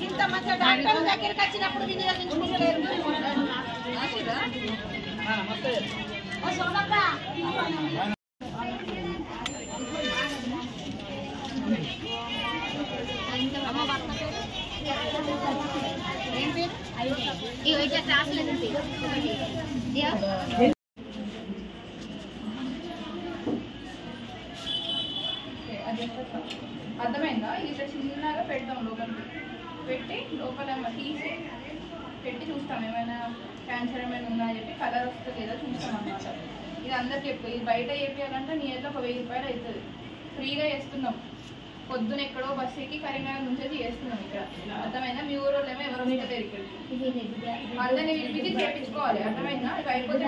ఇంత మంచి డాక్టర్ దగ్గరికి వచ్చినప్పుడు వినియోగించుకుంటలేరు. అర్థమైందా? ఇట్లా చిన్నగా పెడతాం, లోపలికి పెట్టి లోపల తీసి పెట్టి చూస్తాం ఏమైనా క్యాన్సర్ ఏమైనా ఉందా అని చెప్పి, కలర్ వస్తుంది లేదా చూస్తాం అన్నమాట. ఇది అందరికి చెప్పు. ఇది బయట చేయాలంటే నీ ఏదో ఒక 1000 రూపాయలు అవుతుంది. ఫ్రీగా చేస్తున్నాం. పొద్దున ఎక్కడో బస్సు ఎక్కి కరీంనగర్ నుంచి చేస్తున్నాం ఇక్కడ. అర్థమైందా? మీ ఊరు ఏమో ఎవరు వస్తలేరు ఇక్కడికి. అందరినీ విజిట్ చేయించుకోవాలి. అర్థమైందా? ఇవి అయిపోతే